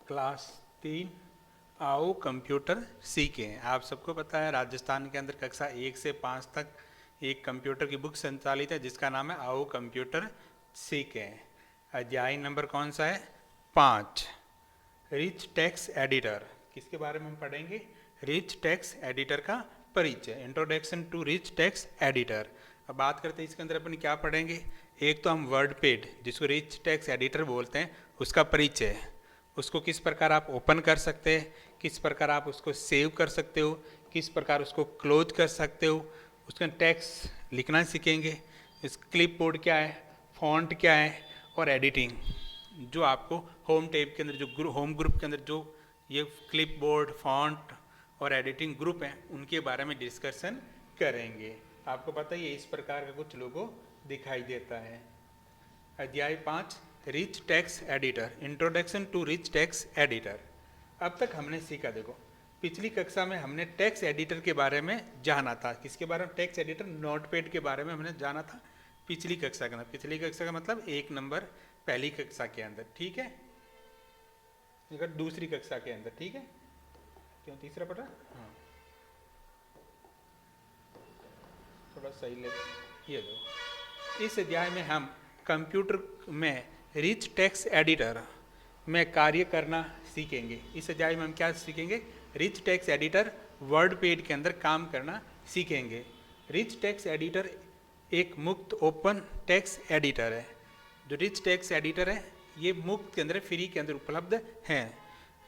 Class 3 आओ computer सीखें। आप सबको पता है राजस्थान के अंदर कक्षा 1 से 5 तक एक कंप्यूटर की बुक संचालित है जिसका नाम है आओ कंप्यूटर सीखें। अध्याय नंबर कौन सा है? 5, रिच टेक्स्ट एडिटर। किसके बारे में हम पढ़ेंगे? रिच टेक्स्ट एडिटर का परिचय, introduction to rich text editor. अब बात करते हैं इसके अंदर अपन क्या पढ़ेंगे। एक तो हम वर्ड पेड, जिसको रिच टेक्स्ट एडिटर बोलते हैं, उसका परिचय, उसको किस प्रकार आप ओपन कर सकते हैं, किस प्रकार आप उसको सेव कर सकते हो, किस प्रकार उसको क्लोज कर सकते हो, उसका टेक्स्ट लिखना सीखेंगे, इस क्लिप बोर्ड क्या है, फॉन्ट क्या है, और एडिटिंग जो आपको होम टैब के अंदर जो होम ग्रुप के अंदर जो ये क्लिप बोर्ड, फॉन्ट और एडिटिंग ग्रुप हैं उनके बारे में डिस्कशन करेंगे। आपको पता ही है इस प्रकार का कुछ लोगों दिखाई देता है। अध्याय 5, rich text editor, introduction to rich text editor. अब तक हमने सीखा, देखो पिछली कक्षा में हमने टेक्स्ट एडिटर के बारे में जाना था। किसके बारे में? टेक्स्ट एडिटर नोटपैड के बारे में हमने जाना था पिछली कक्षा के अंदर। पिछली कक्षा का मतलब 1 नंबर पहली कक्षा के अंदर, ठीक है, अगर दूसरी कक्षा के अंदर, ठीक है। क्यों तीसरा पढ़ रहा? हाँ, थोड़ा सही ले, ये दो। इस अध्याय में हम कंप्यूटर में रिच टेक्स्ट एडिटर में कार्य करना सीखेंगे। इस अध्याय में हम क्या सीखेंगे? Rich text editor word paid के अंदर काम करना सीखेंगे। रिच टेक्स्ट एडिटर एक मुक्त ओपन टेक्स्ट एडिटर है। जो रिच टेक्स्ट एडिटर है ये मुफ्त के अंदर, फ्री के अंदर उपलब्ध हैं,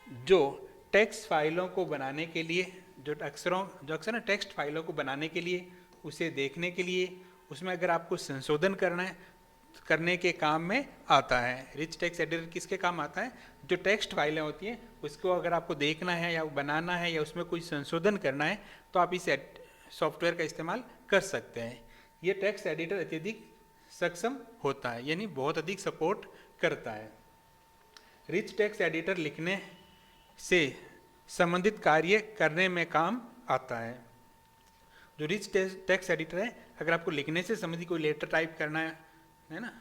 जो टेक्स्ट फाइलों को बनाने के लिए, जो अक्सर ना टेक्स्ट फाइलों को बनाने के लिए, उसे देखने के लिए, उसमें अगर आपको संशोधन करना है करने के काम में आता है। रिच टेक्स्ट एडिटर किसके काम आता है? जो टेक्स्ट फाइलें होती हैं उसको अगर आपको देखना है या बनाना है या उसमें कोई संशोधन करना है तो आप इस सॉफ्टवेयर का इस्तेमाल कर सकते हैं। ये टेक्स्ट एडिटर अत्यधिक सक्षम होता है, यानी बहुत अधिक सपोर्ट करता है। रिच टेक्स्ट एडिटर लिखने से संबंधित कार्य करने में काम आता है। जो रिच टेक्स्ट एडिटर है, अगर आपको लिखने से संबंधित कोई लेटर टाइप करना है ना,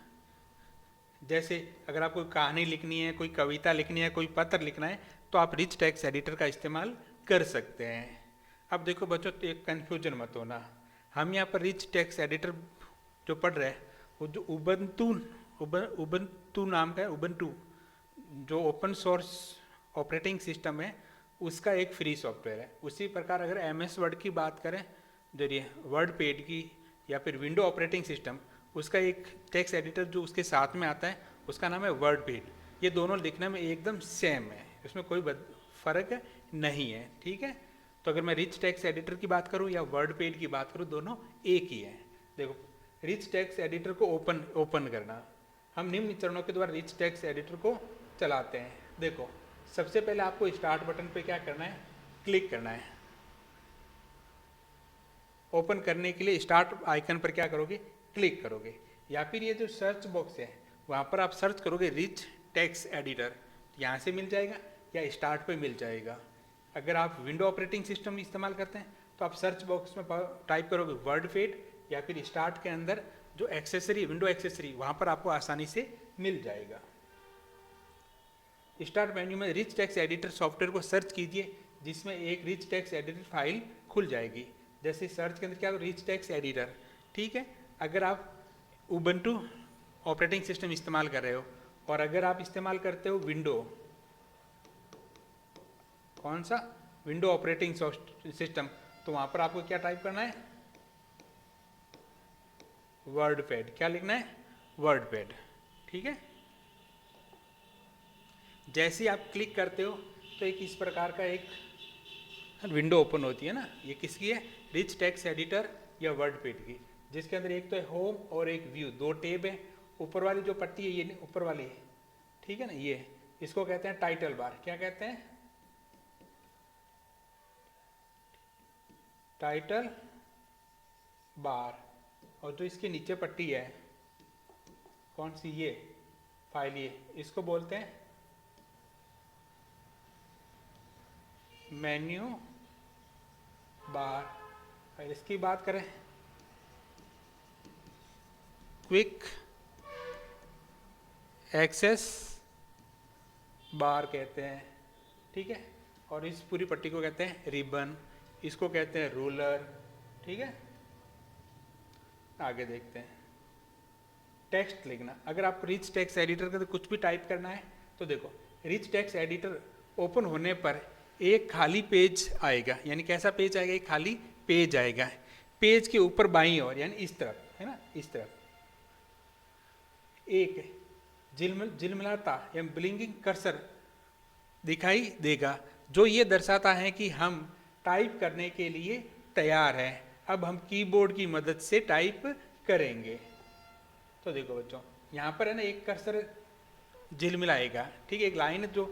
जैसे अगर आपको कहानी लिखनी है, कोई कविता लिखनी है, कोई पत्र लिखना है, तो आप रिच टेक्स्ट एडिटर का इस्तेमाल कर सकते हैं। अब देखो बच्चों, तो एक कन्फ्यूजन मत होना, हम यहाँ पर रिच टेक्स्ट एडिटर जो पढ़ रहे हैं वो जो उबंटू नाम का है, उबंटू जो ओपन सोर्स ऑपरेटिंग सिस्टम है उसका एक फ्री सॉफ्टवेयर है। उसी प्रकार अगर MS वर्ड की बात करें, जो ये वर्ड पेड की, या फिर विंडो ऑपरेटिंग सिस्टम, उसका एक टेक्स्ट एडिटर जो उसके साथ में आता है उसका नाम है वर्ड पेड। ये दोनों लिखने में एकदम सेम है, इसमें कोई फर्क नहीं है, ठीक है। तो अगर मैं रिच टेक्स्ट एडिटर की बात करूं या वर्ड पेड की बात करूं, दोनों एक ही है। देखो, रिच टेक्स्ट एडिटर को ओपन करना, हम निम्न चरणों के द्वारा रिच टेक्स्ट एडिटर को चलाते हैं। देखो, सबसे पहले आपको स्टार्ट बटन पे क्या करना है? क्लिक करना है। ओपन करने के लिए स्टार्ट आइकन पर क्या करोगे? क्लिक करोगे, या फिर ये जो सर्च बॉक्स है वहाँ पर आप सर्च करोगे रिच टेक्स्ट एडिटर, यहाँ से मिल जाएगा या स्टार्ट पे मिल जाएगा। अगर आप विंडो ऑपरेटिंग सिस्टम इस्तेमाल करते हैं तो आप सर्च बॉक्स में टाइप करोगे वर्ड पेड, या फिर स्टार्ट के अंदर जो एक्सेसरी, विंडो एक्सेसरी, वहाँ पर आपको आसानी से मिल जाएगा। स्टार्ट मेन्यू में रिच टेक्स्ट एडिटर सॉफ्टवेयर को सर्च कीजिए, जिसमें एक रिच टेक्स्ट एडिटर फाइल खुल जाएगी। जैसे सर्च के अंदर क्या, रिच टेक्स्ट एडिटर, ठीक है। अगर आप उबंटू ऑपरेटिंग सिस्टम इस्तेमाल कर रहे हो और अगर आप इस्तेमाल करते हो विंडो, कौन सा? विंडो ऑपरेटिंग सिस्टम, तो वहाँ पर आपको क्या टाइप करना है? Word pad. क्या लिखना है? वर्ड पैड, ठीक है। जैसे ही आप क्लिक करते हो तो एक इस प्रकार का एक विंडो ओपन होती है ना, ये किसकी है? रिच टेक्स्ट एडिटर या वर्ड पेड की, जिसके अंदर एक तो है होम और एक व्यू, दो टैब है। ऊपर वाली जो पट्टी है ये ऊपर वाली है, ठीक है ना, ये इसको कहते हैं टाइटल बार। क्या कहते हैं? Title bar. और जो इसके नीचे पट्टी है, कौन सी? ये फाइल, ये इसको बोलते हैं मेन्यू बार। और इसकी बात करें क्विक एक्सेस बार कहते हैं, ठीक है, और इस पूरी पट्टी को कहते हैं रिबन, इसको कहते हैं रूलर, ठीक है। आगे देखते हैं टेक्स्ट लिखना। अगर आप रिच टेक्स्ट एडिटर का कुछ भी टाइप करना है तो देखो, रिच टेक्स्ट एडिटर ओपन होने पर एक खाली पेज आएगा, यानी कैसा पेज आएगा, एक खाली पेज आएगा। पेज के ऊपर बाईं ओर यानी इस तरफ, है ना, इस तरफ एक झिलमिलाता या ब्लिंकिंग कर्सर दिखाई देगा, जो ये दर्शाता है कि हम टाइप करने के लिए तैयार हैं। अब हम कीबोर्ड की मदद से टाइप करेंगे। तो देखो बच्चों, यहाँ पर है ना एक कर्सर झिलमिलाएगा, ठीक है, एक लाइन जो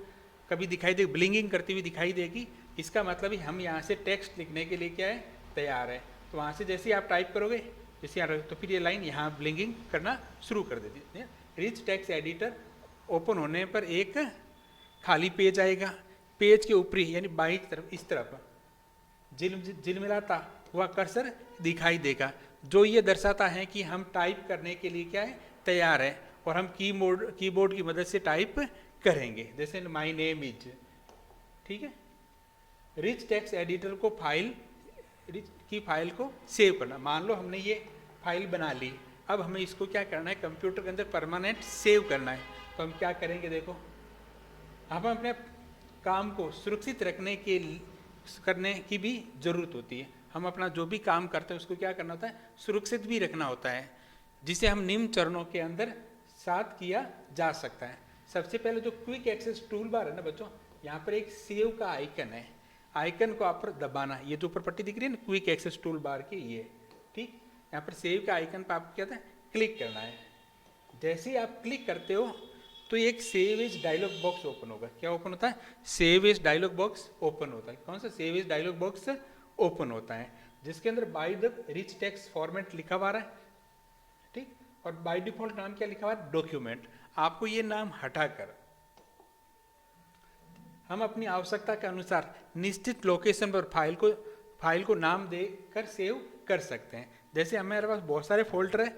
कभी दिखाई दे, ब्लिंकिंग करती हुई दिखाई देगी। इसका मतलब ही हम यहाँ से टेक्स्ट लिखने के लिए क्या है, तैयार है। तो वहाँ से जैसे ही आप टाइप करोगे, जैसे यहाँ तो फिर ये लाइन यहाँ ब्लिंकिंग करना शुरू कर देती है। रिच टेक्स्ट एडिटर ओपन होने पर एक खाली पेज आएगा, पेज के ऊपरी यानी बाईं तरफ इस तरफ झिलमिलाता हुआ कर्सर दिखाई देगा, जो ये दर्शाता है कि हम टाइप करने के लिए क्या है, तैयार है, और हम कीबोर्ड की मदद से टाइप करेंगे, जैसे माई नेम इज, ठीक है। रिच टेक्स्ट एडिटर को फाइल को सेव करना। मान लो हमने ये फाइल बना ली, अब हमें इसको क्या करना है, कंप्यूटर के अंदर परमानेंट सेव करना है। तो हम क्या करेंगे, देखो, हम अपने काम को सुरक्षित करने की भी ज़रूरत होती है। हम अपना जो भी काम करते हैं उसको क्या करना होता है, सुरक्षित भी रखना होता है, जिसे हम निम्न चरणों के अंदर साथ किया जा सकता है। सबसे पहले जो क्विक एक्सेस टूल बार है ना बच्चों, यहाँ पर एक सेव का आइकन है, आइकन को आप पर दबाना, ये जो ऊपर पट्टी दिख रही है ना क्विक एक्सेस टूल बार की, ये ठीक, यहाँ पर सेव का आइकन पर आपको क्या था, क्लिक करना है। जैसे ही आप क्लिक करते हो तो एक save as dialog box open होगा। क्या ओपन होता है, save as dialog box open होता है। कौन सा, save as dialog box open होता है, जिसके अंदर by the rich text format लिखा हुआ है, ठीक, और बाय डिफॉल्ट नाम क्या लिखा हुआ है, डॉक्यूमेंट। आपको ये नाम हटाकर हम अपनी आवश्यकता के अनुसार निश्चित लोकेशन पर फाइल को नाम देकर सेव कर सकते हैं। जैसे हमारे पास बहुत सारे फोल्डर है,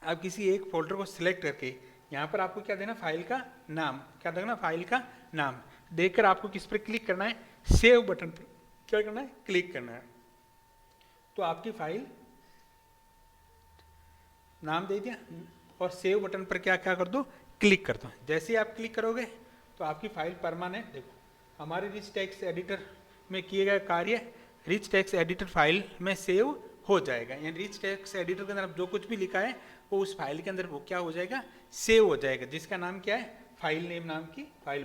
आप किसी एक फोल्डर को सिलेक्ट करके यहाँ पर आपको क्या देना, फाइल का नाम, क्या देना, फाइल का नाम देकर आपको किस पर क्लिक करना है, सेव बटन पर क्या करना है, क्लिक करना है। तो आपकी फाइल नाम दे दिया और सेव बटन पर क्या क्या कर दो, क्लिक कर दो। जैसे ही आप क्लिक करोगे तो आपकी फाइल परमानेंट, देखो हमारे रिच टेक्स्ट एडिटर में किए गए कार्य रिच टेक्स्ट एडिटर फाइल में सेव हो जाएगा। यानी रिच टेक्स्ट एडिटर के अंदर जो कुछ भी लिखा है वो उस फाइल के अंदर वो क्या हो जाएगा, सेव हो जाएगा, जिसका नाम क्या है, फाइल नेम नाम की फाइल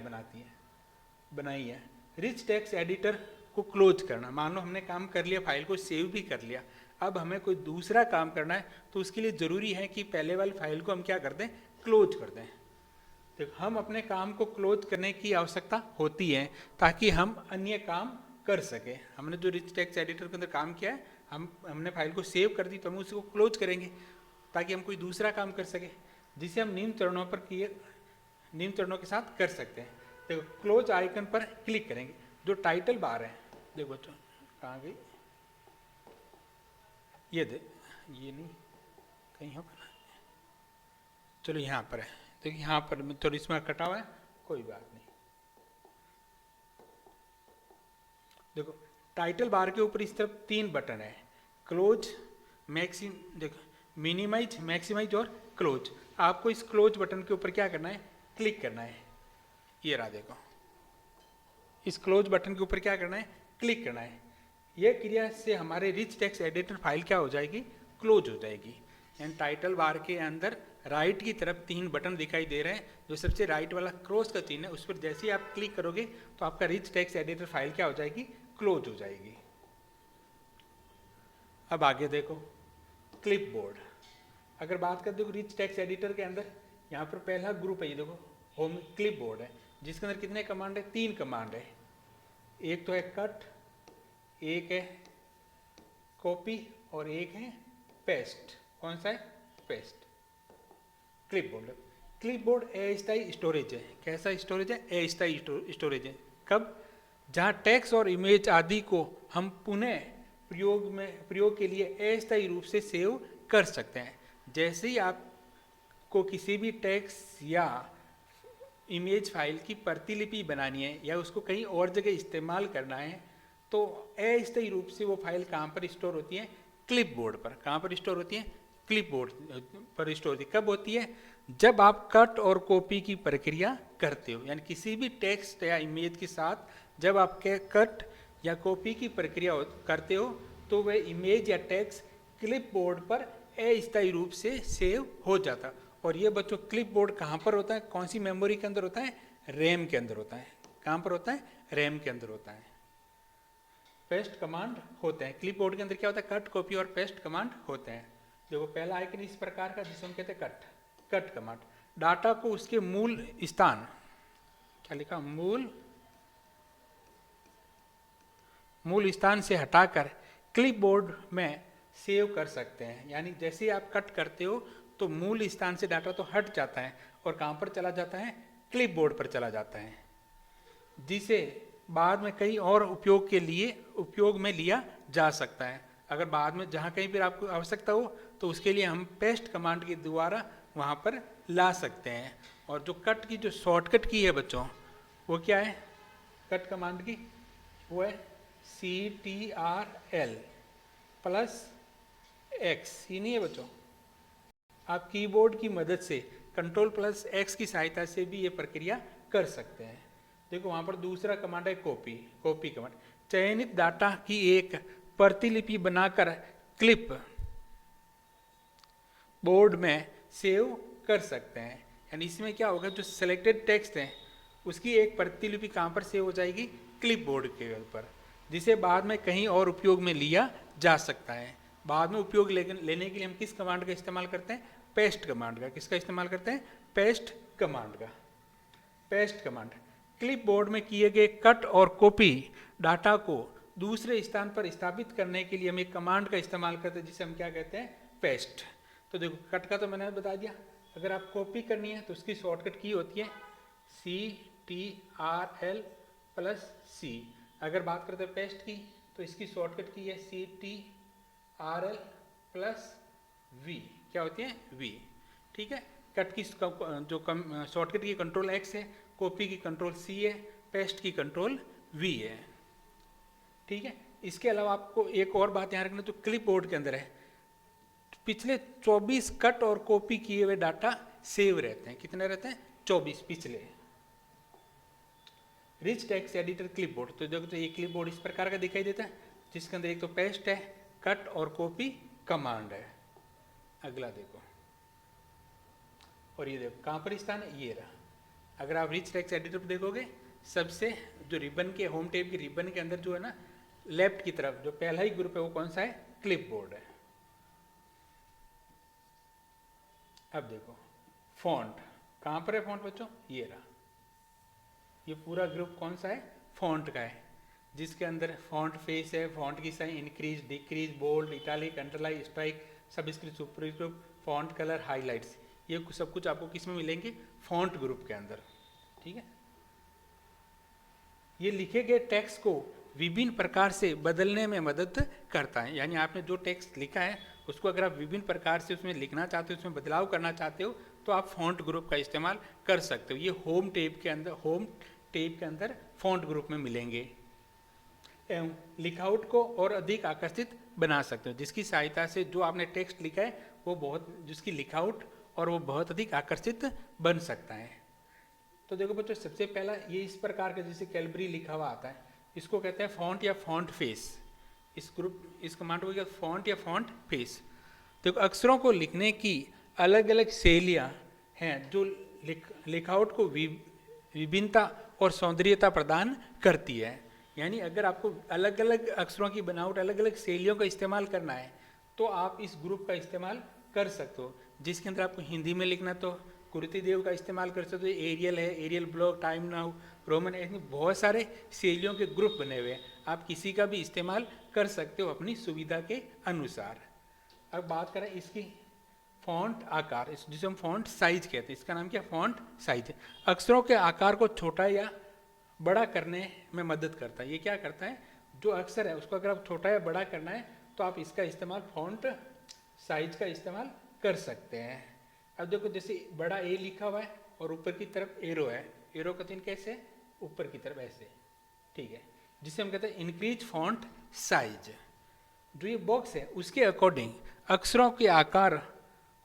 बनाई है। रिच टेक्स्ट एडिटर को क्लोज करना। मान लो हमने काम कर लिया, फाइल को सेव भी कर लिया, अब हमें कोई दूसरा काम करना है तो उसके लिए ज़रूरी है कि पहले वाली फाइल को हम क्या कर दें, क्लोज कर दें। तो हम अपने काम को क्लोज करने की आवश्यकता होती है ताकि हम अन्य काम कर सके। हमने जो रिच टेक्स्ट एडिटर के अंदर काम किया है, हमने फाइल को सेव कर दी, तो हम उसको क्लोज करेंगे ताकि हम कोई दूसरा काम कर सके, जिसे हम निम्न चरणों के साथ कर सकते हैं। देखो क्लोज आइकन पर क्लिक करेंगे, जो टाइटल बार है, देखो बच्चों कहाँ गई, ये नहीं कहीं होगा ना, चलो यहाँ पर है, देखिए यहाँ पर थोड़ी इसमें कटा हुआ है, कोई बात नहीं। देखो टाइटल बार के ऊपर इस तरफ 3 बटन है, क्लोज, देखो मिनिमाइज, मैक्सिमाइज और क्लोज। आपको इस क्लोज बटन के ऊपर क्या करना है, क्लिक करना है। ये रहा, देखो इस क्लोज बटन के ऊपर क्या करना है, क्लिक करना है। यह क्रिया से हमारे रिच टेक्स्ट एडिटर फाइल क्या हो जाएगी, क्लोज हो जाएगी। एंड टाइटल बार के अंदर राइट की तरफ 3 बटन दिखाई दे रहे हैं, जो सबसे राइट वाला क्रॉस का चिन्ह है, उस पर जैसे ही आप क्लिक करोगे तो आपका रिच टेक्स्ट एडिटर फाइल क्या हो जाएगी, क्लोज हो जाएगी। अब आगे देखो क्लिपबोर्ड। अगर बात करते हो रिच टेक्स्ट एडिटर के अंदर, यहाँ पर पहला ग्रुप है, ये देखो होम क्लिपबोर्ड है, जिसके अंदर कितने कमांड है, 3 कमांड है। एक तो है कट, एक है कॉपी और एक है पेस्ट। कौन सा है, पेस्ट। क्लिपबोर्ड अस्थायी स्टोरेज है। कैसा स्टोरेज है, अस्थायी स्टोरेज है। कब, जहाँ टेक्स्ट और इमेज आदि को हम पुनः प्रयोग के लिए अस्थायी रूप से सेव कर सकते हैं। जैसे ही आपको किसी भी टेक्स्ट या इमेज फाइल की प्रतिलिपि बनानी है या उसको कहीं और जगह इस्तेमाल करना है तो अस्थायी रूप से वो फाइल कहाँ पर स्टोर होती है? क्लिपबोर्ड पर। कहाँ पर स्टोर होती है? क्लिपबोर्ड पर स्टोर होती है। कब होती है? जब आप कट और कॉपी की प्रक्रिया करते हो, यानी किसी भी टेक्स्ट या इमेज के साथ जब आप कट या कॉपी की प्रक्रिया करते हो तो वह इमेज या टेक्स्ट क्लिपबोर्ड पर अस्थायी रूप से सेव हो जाता। और ये बच्चों क्लिपबोर्ड कहाँ पर होता है? कौन सी मेमोरी के अंदर होता है? रैम के अंदर होता है। कहाँ पर होता है? रैम के अंदर होता है। पेस्ट कमांड होते हैं क्लिपबोर्ड के अंदर। क्या होता है? कट, कॉपी और पेस्ट कमांड होते हैं। देखो पहला आइकन इस प्रकार का जिसे हम कहते हैं कट कमांड। डाटा को उसके मूल स्थान, क्या लिखा? मूल स्थान से हटाकर क्लिपबोर्ड में सेव कर सकते हैं। यानी जैसे आप कट करते हो तो मूल स्थान से डाटा तो हट जाता है और कहाँ पर चला जाता है? क्लिपबोर्ड पर चला जाता है, जिसे बाद में कई और उपयोग में लिया जा सकता है। अगर बाद में जहाँ कहीं पर आपको आवश्यकता हो तो उसके लिए हम पेस्ट कमांड के द्वारा वहाँ पर ला सकते हैं। और जो कट की जो शॉर्टकट की है बच्चों, वो क्या है? कट कमांड की वो है CTRL + X। ये नहीं है बच्चों? आप कीबोर्ड की मदद से Ctrl + X की सहायता से भी ये प्रक्रिया कर सकते हैं। देखो वहाँ पर दूसरा कमांड है कॉपी कमांड। चयनित डाटा की एक प्रतिलिपि बनाकर क्लिप बोर्ड में सेव कर सकते हैं। यानी इसमें क्या होगा? जो सिलेक्टेड टेक्स्ट है उसकी एक प्रतिलिपि कहाँ पर सेव हो जाएगी? क्लिपबोर्ड के ऊपर, जिसे बाद में कहीं और उपयोग में लिया जा सकता है। बाद में उपयोग लेने के लिए हम किस कमांड का इस्तेमाल करते हैं? पेस्ट कमांड का। किसका इस्तेमाल करते हैं? पेस्ट कमांड का। पेस्ट कमांड क्लिपबोर्ड में किए गए कट और कॉपी डाटा को दूसरे स्थान पर स्थापित करने के लिए हम एक कमांड का इस्तेमाल करते हैं जिसे हम क्या कहते हैं? पेस्ट। तो देखो कट का तो मैंने बता दिया। अगर आप कॉपी करनी है तो उसकी शॉर्टकट की होती है CTRL + C। अगर बात करते हैं पेस्ट की तो इसकी शॉर्टकट की है CTRL + V। क्या होती है? V। ठीक है। कट की जो शॉर्टकट की Ctrl X है, कॉपी की Ctrl C है, पेस्ट की Ctrl V है। ठीक है। इसके अलावा आपको एक और बात यहाँ रखना, जो क्लिपबोर्ड के अंदर है पिछले 24 कट और कॉपी किए हुए डाटा सेव रहते हैं। कितने रहते हैं? 24 पिछले। Rich text editor clipboard. तो देखो तो ये क्लिपबोर्ड इस प्रकार का दिखाई देता है जिसके अंदर एक तो पेस्ट है, कट और कॉपी कमांड है। अगला देखो, और ये देखो कहाँ पर स्थान है? ये रहा। अगर आप रिच टेक्स्ट एडिटर पर देखोगे, सबसे जो रिबन के होम टैब के रिबन के अंदर जो है ना, लेफ्ट की तरफ जो पहला ही ग्रुप है वो कौन सा है? क्लिपबोर्ड है। अब देखो फॉन्ट, कहाँ पर है फॉन्ट बच्चों? ये रहा। ये पूरा ग्रुप कौन सा है? फॉन्ट का है, जिसके अंदर फॉन्ट फेस है, फॉन्ट की size increase, decrease, bold, italic, underline, strike, subscript, superscript, font colour, highlights, ये सब कुछ आपको किस में मिलेंगे? फॉन्ट ग्रुप के अंदर। ठीक है। ये लिखे गए टेक्स्ट को विभिन्न प्रकार से बदलने में मदद करता है। यानी आपने जो टेक्स्ट लिखा है उसको अगर आप विभिन्न प्रकार से उसमें लिखना चाहते हो, उसमें बदलाव करना चाहते हो, तो आप फॉन्ट ग्रुप का इस्तेमाल कर सकते हो। ये होम टैब के अंदर फॉन्ट ग्रुप में मिलेंगे। एवं लिखावट को और अधिक आकर्षित बना सकते हो, जिसकी सहायता से जो आपने टेक्स्ट लिखा है वो जिसकी लिखावट और वो बहुत अधिक आकर्षित बन सकता है। तो देखो बच्चों, सबसे पहला ये इस प्रकार का जैसे कैलबरी लिखा हुआ आता है, इसको कहते हैं फॉन्ट या फॉन्ट फेस। इस कमांड को क्या? फॉन्ट या फॉन्ट फेस। देखो अक्षरों को लिखने की अलग अलग शैलियाँ हैं जो लिखावट को विभिन्नता और सौंदर्यता प्रदान करती है। यानी अगर आपको अलग अलग अक्षरों की बनावट, अलग अलग शैलियों का इस्तेमाल करना है तो आप इस ग्रुप का इस्तेमाल कर सकते हो। जिसके अंदर आपको हिंदी में लिखना तो कुर्तीदेव का इस्तेमाल कर सकते हो, एरियल है, Arial black, time now, Roman, ऐसे बहुत सारे शैलियों के ग्रुप बने हुए हैं। आप किसी का भी इस्तेमाल कर सकते हो अपनी सुविधा के अनुसार। अब बात करें इसकी फॉन्ट आकार, जिसे हम फॉन्ट साइज कहते हैं। इसका नाम क्या? Font size. अक्षरों के आकार को छोटा या बड़ा करने में मदद करता है। ये क्या करता है? जो अक्षर है उसको अगर आप छोटा या बड़ा करना है तो आप इसका इस्तेमाल फॉन्ट साइज का इस्तेमाल कर सकते हैं। अब देखो जैसे बड़ा ए लिखा हुआ है और ऊपर की तरफ एरो है, एरो का चिन्ह कैसे, ऊपर की तरफ ऐसे, ठीक है, जिसे हम कहते हैं इंक्रीज फॉन्ट साइज। जो ये बॉक्स है उसके अकॉर्डिंग अक्षरों के आकार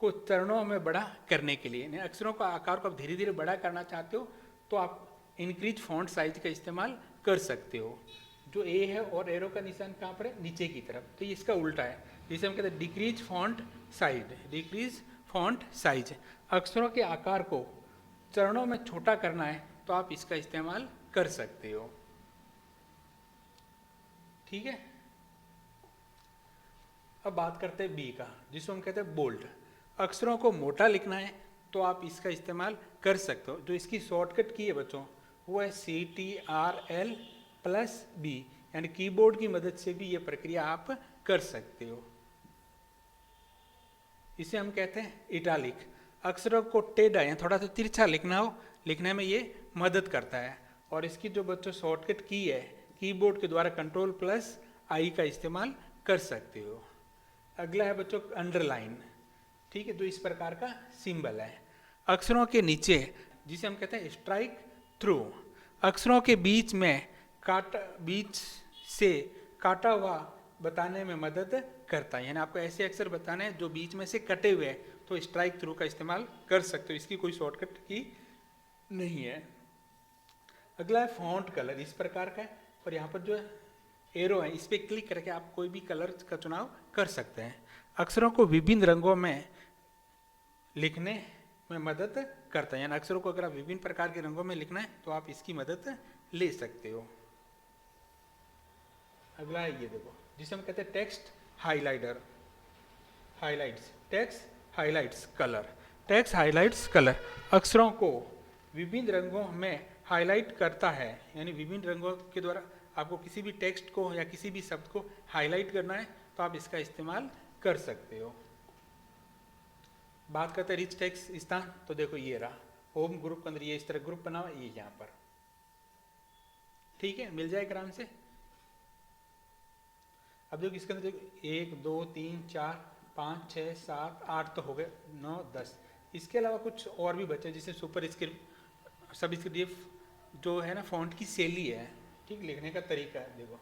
को चरणों में बड़ा करने के लिए, यानी अक्षरों का आकार को आप धीरे धीरे बड़ा करना चाहते हो तो आप इंक्रीज फॉन्ट साइज का इस्तेमाल कर सकते हो। जो ए है और एरो का निशान कहाँ पर है, नीचे की तरफ, तो ये इसका उल्टा है, जिसे हम कहते हैं decrease font size. Decrease font size, अक्षरों के आकार को चरणों में छोटा करना है तो आप इसका इस्तेमाल कर सकते हो, ठीक है। अब बात करते हैं बी का, जिसको हम कहते हैं बोल्ड। अक्षरों को मोटा लिखना है तो आप इसका इस्तेमाल कर सकते हो। जो इसकी शॉर्टकट की है बच्चों वो है CTRL+B, यानी कीबोर्ड की मदद से भी ये प्रक्रिया आप कर सकते हो। इसे हम कहते हैं इटालिक। अक्षरों को टेढ़ा या थोड़ा सा तिरछा लिखना हो, लिखने में ये मदद करता है। और इसकी जो बच्चों शॉर्टकट की है, कीबोर्ड के द्वारा Ctrl+I का इस्तेमाल कर सकते हो। अगला है बच्चों अंडरलाइन, ठीक है, जो इस प्रकार का सिंबल है। अक्षरों के नीचे, जिसे हम कहते हैं स्ट्राइक थ्रू, अक्षरों के बीच में बीच से काटा हुआ बताने में मदद करता है, यानी आपको ऐसे अक्षर बताने हैं जो बीच में से कटे हुए हैं तो स्ट्राइक थ्रू का इस्तेमाल कर सकते हो। इसकी कोई शॉर्टकट की नहीं है। अगला है फॉन्ट कलर, इस प्रकार का है, और यहाँ पर जो एरो है इस पर क्लिक करके आप कोई भी कलर का चुनाव कर सकते हैं। अक्षरों को विभिन्न रंगों में लिखने में मदद करता है, यानी अक्षरों को अगर आप विभिन्न प्रकार के रंगों में लिखना है तो आप इसकी मदद ले सकते हो। अगला है ये देखो, जिसे हम कहते हैं text highlighter, highlights, text highlights colour. Text highlights colour अक्षरों को विभिन्न रंगों में हाईलाइट करता है, यानी विभिन्न रंगों के द्वारा आपको किसी भी टेक्स्ट को या किसी भी शब्द को हाईलाइट करना है तो आप इसका इस्तेमाल कर सकते हो। बात करते हैं रिच टेक्स्ट स्थान, तो देखो ये रहा होम ग्रुप के अंदर ये इस तरह ग्रुप बना हुआ, ये यहाँ पर, ठीक है, मिल जाएगा आराम से। अब देखो इसके अंदर देखो 1 2 3 4 5 6 7 8 तो हो गए, 9 10, इसके अलावा कुछ और भी बचे जिसे सुपर स्क्रिप्ट, सब स्क्रिप्ट जो है ना फॉन्ट की शैली है, ठीक, लिखने का तरीका है। देखो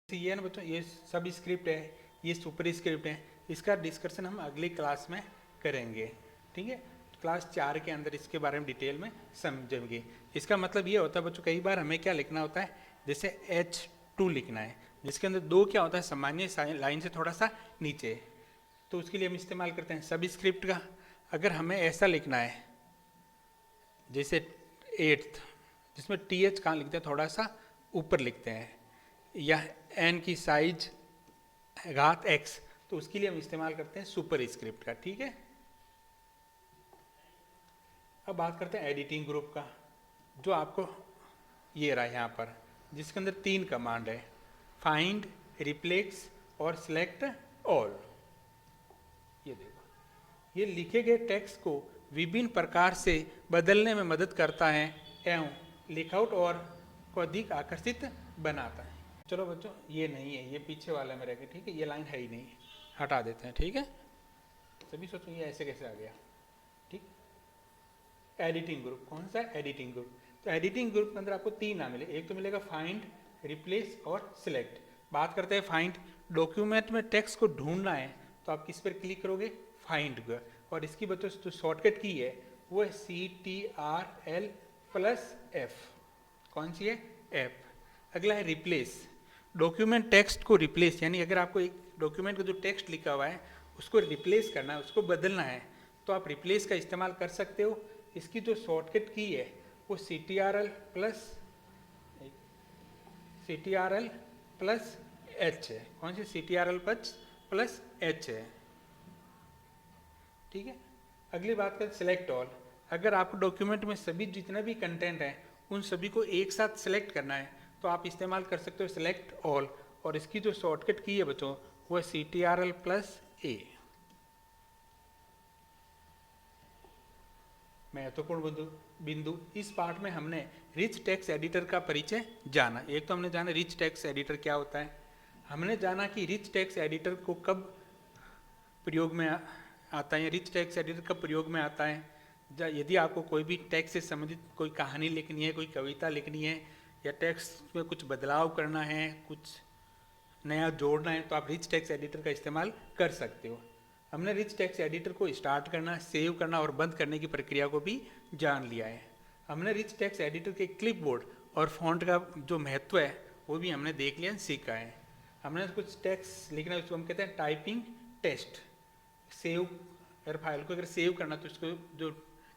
ये है ना बच्चों, ये सब स्क्रिप्ट है, ये सुपर स्क्रिप्ट है, इसका डिस्कशन हम अगली क्लास में करेंगे, ठीक है। क्लास 4 के अंदर इसके बारे में डिटेल में समझेंगे। इसका मतलब ये होता है बच्चों, कई बार हमें क्या लिखना होता है, जैसे H2 लिखना है, जिसके अंदर 2 क्या होता है, सामान्य लाइन से थोड़ा सा नीचे, तो उसके लिए हम इस्तेमाल करते हैं सब स्क्रिप्ट का। अगर हमें ऐसा लिखना है जैसे 8th, जिसमें TH कहाँ लिखते हैं, थोड़ा सा ऊपर लिखते हैं, या N की साइज घात X, तो उसके लिए हम इस्तेमाल करते हैं सुपर स्क्रिप्ट का, ठीक है। अब बात करते हैं एडिटिंग ग्रुप का, जो आपको ये रहा यहाँ पर, जिसके अंदर 3 कमांड है, फाइंड, रिप्लेस और सिलेक्ट ऑल। ये देखो, ये लिखे गए टेक्स्ट को विभिन्न प्रकार से बदलने में मदद करता है एवं लिखआउट और को अधिक आकर्षित बनाता है। चलो बच्चों, ये नहीं है, ये पीछे वाले में रहेगा, ठीक है, ये लाइन है ही नहीं, हटा देते हैं, ठीक है। सभी सोचो ये ऐसे कैसे आ गया, ठीक। एडिटिंग ग्रुप, कौन सा एडिटिंग ग्रुप, तो एडिटिंग ग्रुप के अंदर आपको 3 नाम मिले, एक तो मिलेगा फाइंड, रिप्लेस और सिलेक्ट। बात करते हैं फाइंड, डॉक्यूमेंट में टेक्स्ट को ढूंढना है तो आप किस पर क्लिक करोगे, फाइंड पर, और इसकी बच्चों जो शॉर्टकट की है वो है CTRL+F, कौन सी है, F। अगला है रिप्लेस, डॉक्यूमेंट टेक्स्ट को रिप्लेस, यानी अगर आपको एक डॉक्यूमेंट का जो टेक्स्ट लिखा हुआ है उसको रिप्लेस करना है, उसको बदलना है, तो आप रिप्लेस का इस्तेमाल कर सकते हो। इसकी जो शॉर्टकट की है वो CTRL+H है, कौन सी, CTRL+H है, ठीक है। अगली बात करें सिलेक्ट ऑल, अगर आपको डॉक्यूमेंट में सभी जितना भी कंटेंट है उन सभी को एक साथ सिलेक्ट करना है तो आप इस्तेमाल कर सकते हो सिलेक्ट ऑल, और इसकी जो शॉर्टकट की है बच्चों वो है CTRL+A। महत्वपूर्ण बिंदु, इस पार्ट में हमने रिच टेक्स्ट एडिटर का परिचय जाना। एक तो हमने जाना रिच टेक्स्ट एडिटर क्या होता है, हमने जाना कि रिच टेक्स्ट एडिटर को कब प्रयोग में आता है, रिच टेक्स्ट एडिटर का प्रयोग में आता है यदि आपको कोई भी टेक्स्ट से संबंधित कोई कहानी लिखनी है, कोई कविता लिखनी है, या टेक्स्ट में कुछ बदलाव करना है, कुछ नया जोड़ना है, तो आप रिच टेक्स्ट एडिटर का इस्तेमाल कर सकते हो। हमने रिच टेक्स्ट एडिटर को स्टार्ट करना, सेव करना और बंद करने की प्रक्रिया को भी जान लिया है। हमने रिच टेक्स्ट एडिटर के क्लिपबोर्ड और फॉन्ट का जो महत्व है वो भी हमने देख लिया, सीखा है। हमने कुछ टेक्स्ट लिखना है, उसको हम कहते हैं टाइपिंग टेस्ट। सेव अगर फाइल को अगर सेव करना तो उसको जो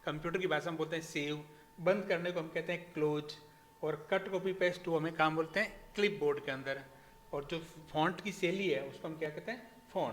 कंप्यूटर की भाषा में बोलते हैं सेव, बंद करने को हम कहते हैं क्लोज, और कट कॉपी पेस्ट वो हमें काम बोलते हैं क्लिपबोर्ड के अंदर, और जो फॉन्ट की शैली है उसको हम क्या कहते हैं